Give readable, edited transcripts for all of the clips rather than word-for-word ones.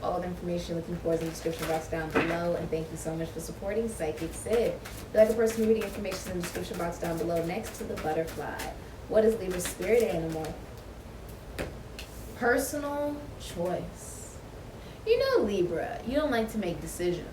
All the information you're looking for is in the description box down below. And thank you so much for supporting Sikiksyd. If you'd like a personal reading, information is in the description box down below next to the butterfly. What is Libra's spirit animal? Personal choice. You know, Libra, you don't like to make decisions.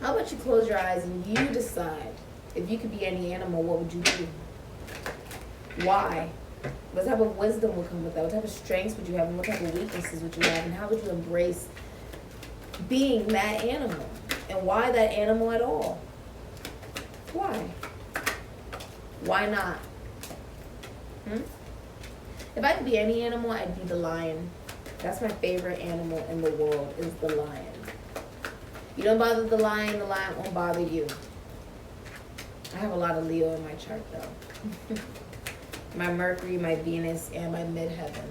How about you close your eyes and you decide if you could be any animal, what would you be? Why? What type of wisdom would come with that? What type of strengths would you have? And what type of weaknesses would you have? And how would you embrace being that animal? And why that animal at all? Why? Why not? If I could be any animal, I'd be the lion. That's my favorite animal in the world, is the lion. You don't bother the lion won't bother you. I have a lot of Leo in my chart, though. My Mercury, my Venus, and my midheaven.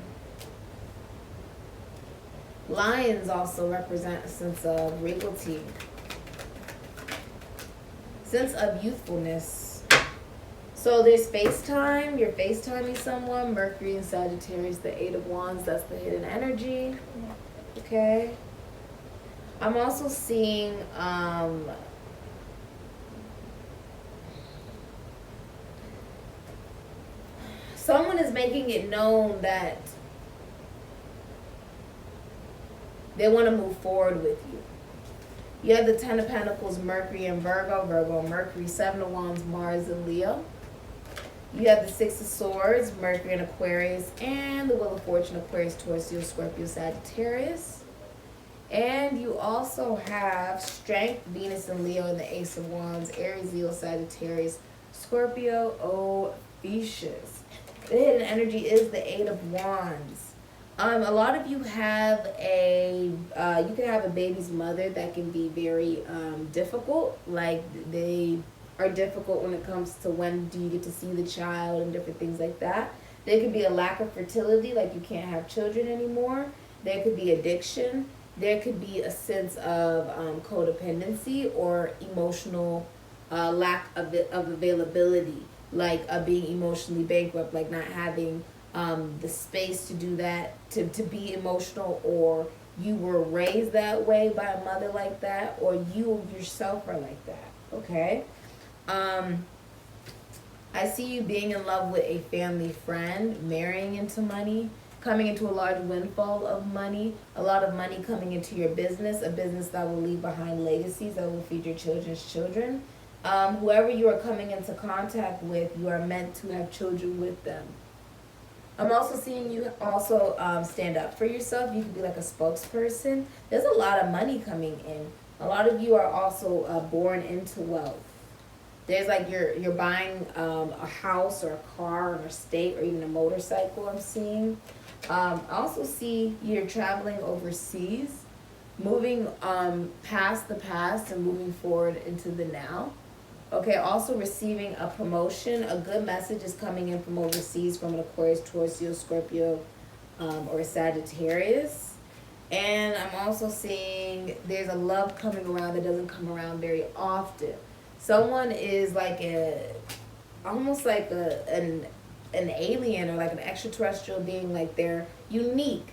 Lions also represent a sense of regality, sense of youthfulness. So there's FaceTime. You're FaceTiming someone. Mercury and Sagittarius, the 8 of Wands. That's the hidden energy. Okay. I'm also seeing someone is making it known that they want to move forward with you. You have the 10 of Pentacles, Mercury and Virgo. Virgo and Mercury, 7 of Wands, Mars and Leo. You have the 6 of Swords, Mercury and Aquarius, and the Wheel of Fortune, Aquarius, Taurus, Leo, Scorpio, Sagittarius. And you also have Strength, Venus and Leo, and the Ace of Wands, Aries, Leo, Sagittarius, Scorpio, Ophiuchus. The hidden energy is the 8 of Wands. A lot of you have you can have a baby's mother that can be very difficult. Like, they are difficult when it comes to when do you get to see the child and different things like that. There could be a lack of fertility, like you can't have children anymore. There could be addiction. There could be a sense of codependency or emotional lack of availability, like being emotionally bankrupt, like not having the space to do that, to be emotional, or you were raised that way by a mother like that, or you yourself are like that, okay? I see you being in love with a family friend, marrying into money, coming into a large windfall of money, a lot of money coming into your business, a business that will leave behind legacies that will feed your children's children. Whoever you are coming into contact with, you are meant to have children with them. I'm also seeing you also stand up for yourself. You could be like a spokesperson. There's a lot of money coming in. A lot of you are also born into wealth. There's like you're buying a house or a car or an estate or even a motorcycle, I'm seeing. I also see you're traveling overseas, moving past the past and moving forward into the now. Okay, also receiving a promotion. A good message is coming in from overseas from an Aquarius, Taurus, Leo, Scorpio, or a Sagittarius. And I'm also seeing there's a love coming around that doesn't come around very often. Someone is like almost like an alien or like an extraterrestrial being, like they're unique.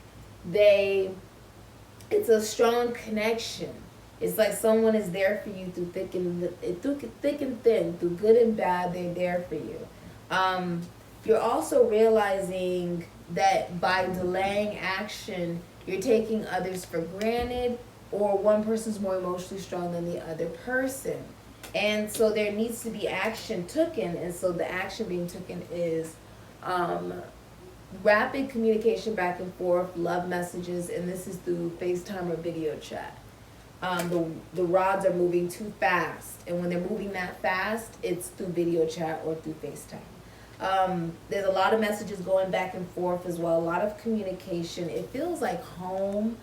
It's a strong connection. It's like someone is there for you through thick and thin, through good and bad, they're there for you. You're also realizing that by delaying action, you're taking others for granted, or one person's more emotionally strong than the other person. And so there needs to be action taken, and so the action being taken is rapid communication back and forth, love messages, and this is through FaceTime or video chat. The rods are moving too fast, and when they're moving that fast, it's through video chat or through FaceTime. There's a lot of messages going back and forth as well, a lot of communication. It feels like home.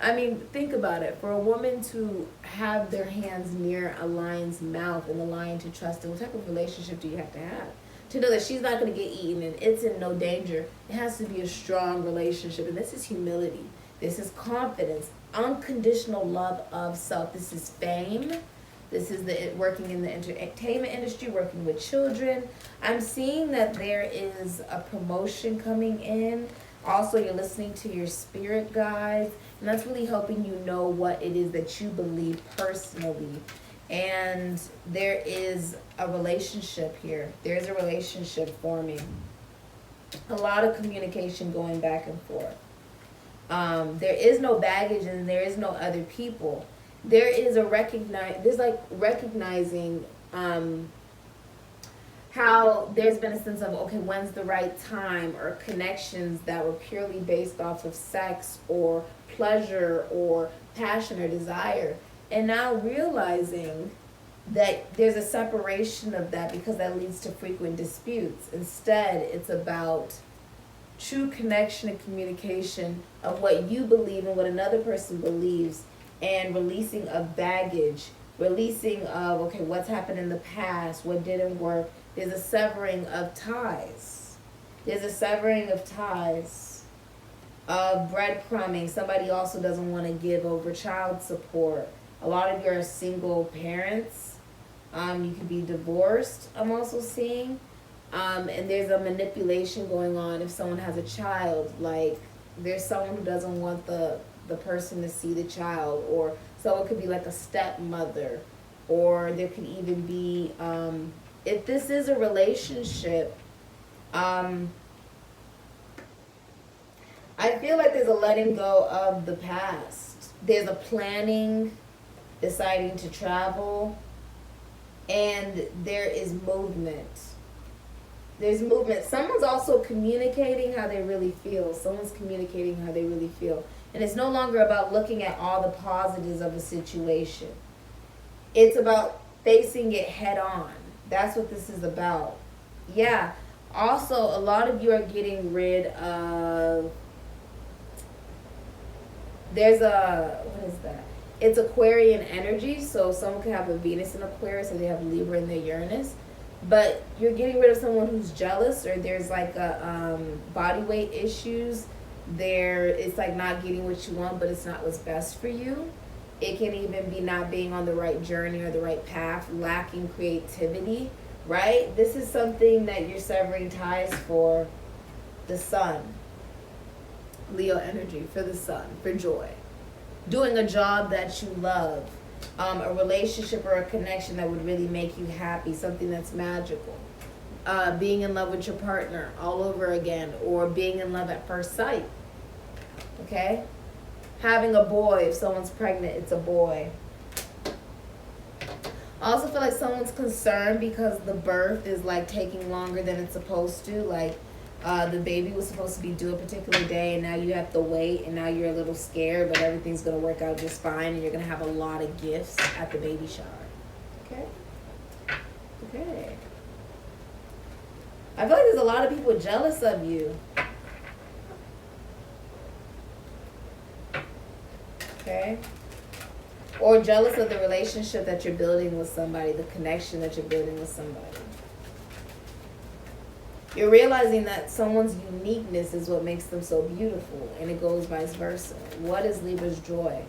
I mean, think about it. For a woman to have their hands near a lion's mouth and the lion to trust it, what type of relationship do you have to have? To know that she's not going to get eaten and it's in no danger, it has to be a strong relationship. And this is humility. This is confidence, unconditional love of self. This is fame. This is the working in the entertainment industry, working with children. I'm seeing that there is a promotion coming in. Also, you're listening to your spirit guides, and that's really helping you know what it is that you believe personally. And there is a relationship here. There's a relationship forming. A lot of communication going back and forth. There is no baggage and there is no other people. There's like recognizing how there's been a sense of, okay, when's the right time, or connections that were purely based off of sex or pleasure or passion or desire. And now realizing that there's a separation of that because that leads to frequent disputes. Instead, it's about true connection and communication of what you believe and what another person believes, and releasing of baggage, releasing of, okay, what's happened in the past, what didn't work. There's a severing of ties. There's a severing of ties, of breadcrumbing. Somebody also doesn't want to give over child support. A lot of you are single parents. You could be divorced, I'm also seeing. And there's a manipulation going on if someone has a child. Like, there's someone who doesn't want the person to see the child. Or someone could be like a stepmother. Or there could even be, if this is a relationship, I feel like there's a letting go of the past. There's a planning, deciding to travel, and there is movement. There's movement. Someone's also communicating how they really feel. Someone's communicating how they really feel. And it's no longer about looking at all the positives of a situation. It's about facing it head on. That's what this is about. Yeah. Also, a lot of you are getting rid of... There's a... What is that? It's Aquarian energy. So someone could have a Venus in Aquarius, or they have Libra in their Uranus. But you're getting rid of someone who's jealous, or there's like a body weight issues. It's like not getting what you want, but it's not what's best for you. It can even be not being on the right journey or the right path, lacking creativity, right? This is something that you're severing ties for the sun. Leo energy for the sun, for joy. Doing a job that you love. A relationship or a connection that would really make you happy, something that's magical. Being in love with your partner all over again, or being in love at first sight. Okay? Having a boy, if someone's pregnant, it's a boy. I also feel like someone's concerned because the birth is like taking longer than it's supposed to. Like the baby was supposed to be due a particular day, and now you have to wait, and now you're a little scared, but everything's going to work out just fine, and you're going to have a lot of gifts at the baby shower. Okay? Okay. I feel like there's a lot of people jealous of you. Okay? Or jealous of the relationship that you're building with somebody, the connection that you're building with somebody. You're realizing that someone's uniqueness is what makes them so beautiful, and it goes vice versa. What is Libra's joy?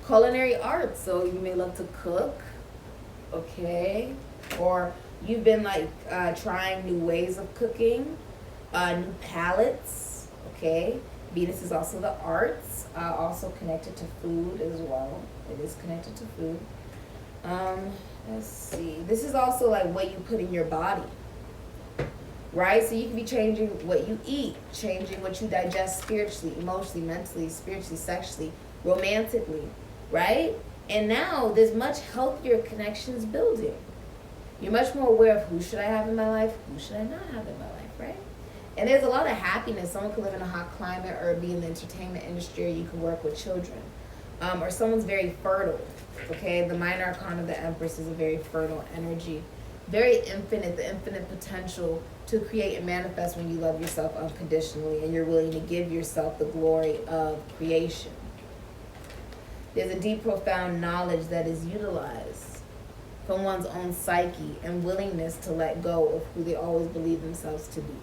Culinary arts. So you may love to cook, okay? Or you've been like trying new ways of cooking, new palettes, okay? Venus is also the arts, also connected to food as well. It is connected to food. Let's see. This is also like what you put in your body, right? So you can be changing what you eat, changing what you digest spiritually, emotionally, mentally, spiritually, sexually, romantically, right? And now there's much healthier connections building. You're much more aware of who should I have in my life, who should I not have in my life, right? And there's a lot of happiness. Someone could live in a hot climate or be in the entertainment industry, or you can work with children. Or someone's very fertile. Okay, the minor arcana of the Empress is a very fertile energy. Very infinite, the infinite potential to create and manifest when you love yourself unconditionally and you're willing to give yourself the glory of creation. There's a deep, profound knowledge that is utilized from one's own psyche and willingness to let go of who they always believe themselves to be.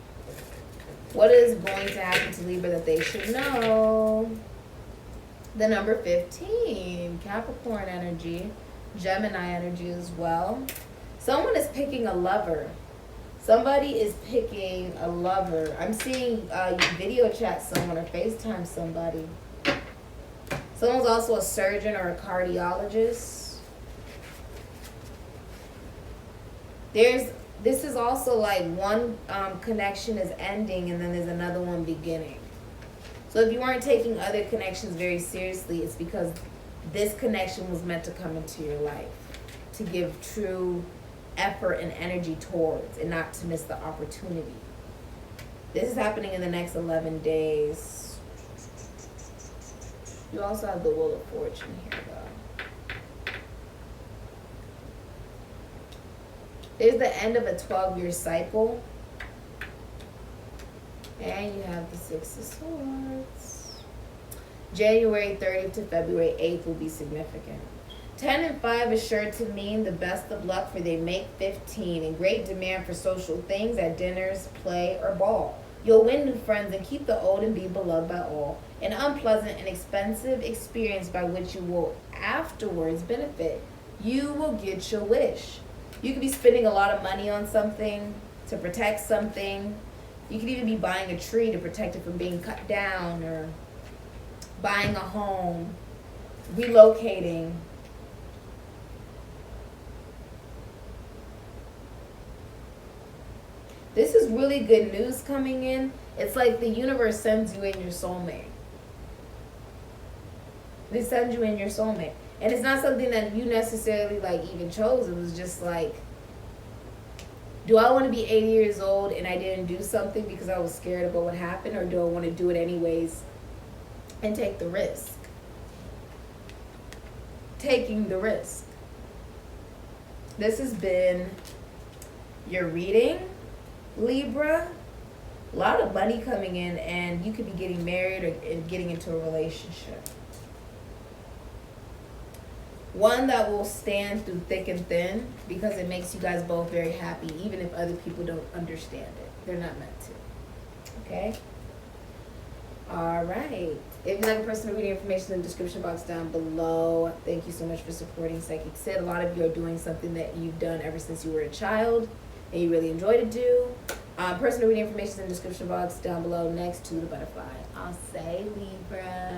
What is going to happen to Libra that they should know? The number 15, Capricorn energy, Gemini energy as well. Someone is picking a lover. Somebody is picking a lover. I'm seeing you video chat someone or FaceTime somebody. Someone's also a surgeon or a cardiologist. This is also like one connection is ending and then there's another one beginning. So if you weren't taking other connections very seriously, it's because this connection was meant to come into your life, to give true effort and energy towards, and not to miss the opportunity. This is happening in the next 11 days. You also have the Wheel of Fortune here, though. There's the end of a 12-year cycle. And you have the Six of Swords. January 30th to February 8th will be significant. 10 and 5 is sure to mean the best of luck for they make 15 and great demand for social things at dinners, play, or ball. You'll win new friends and keep the old and be beloved by all. An unpleasant and expensive experience by which you will afterwards benefit. You will get your wish. You could be spending a lot of money on something to protect something. You could even be buying a tree to protect it from being cut down, or buying a home, relocating. This is really good news coming in. It's like the universe sends you in your soulmate. They send you in your soulmate. And it's not something that you necessarily like even chose. It was just like, do I want to be 80 years old and I didn't do something because I was scared about what happened, or do I want to do it anyways and take the risk? Taking the risk. This has been your reading, Libra. A lot of money coming in, and you could be getting married or getting into a relationship. One that will stand through thick and thin, because it makes you guys both very happy, even if other people don't understand it. They're not meant to. Okay? All right. If you'd like a personal reading, information in the description box down below. Thank you so much for supporting Sikiksyd. A lot of you are doing something that you've done ever since you were a child and you really enjoy to do. Personal reading information in the description box down below next to the butterfly. I'll say Libra.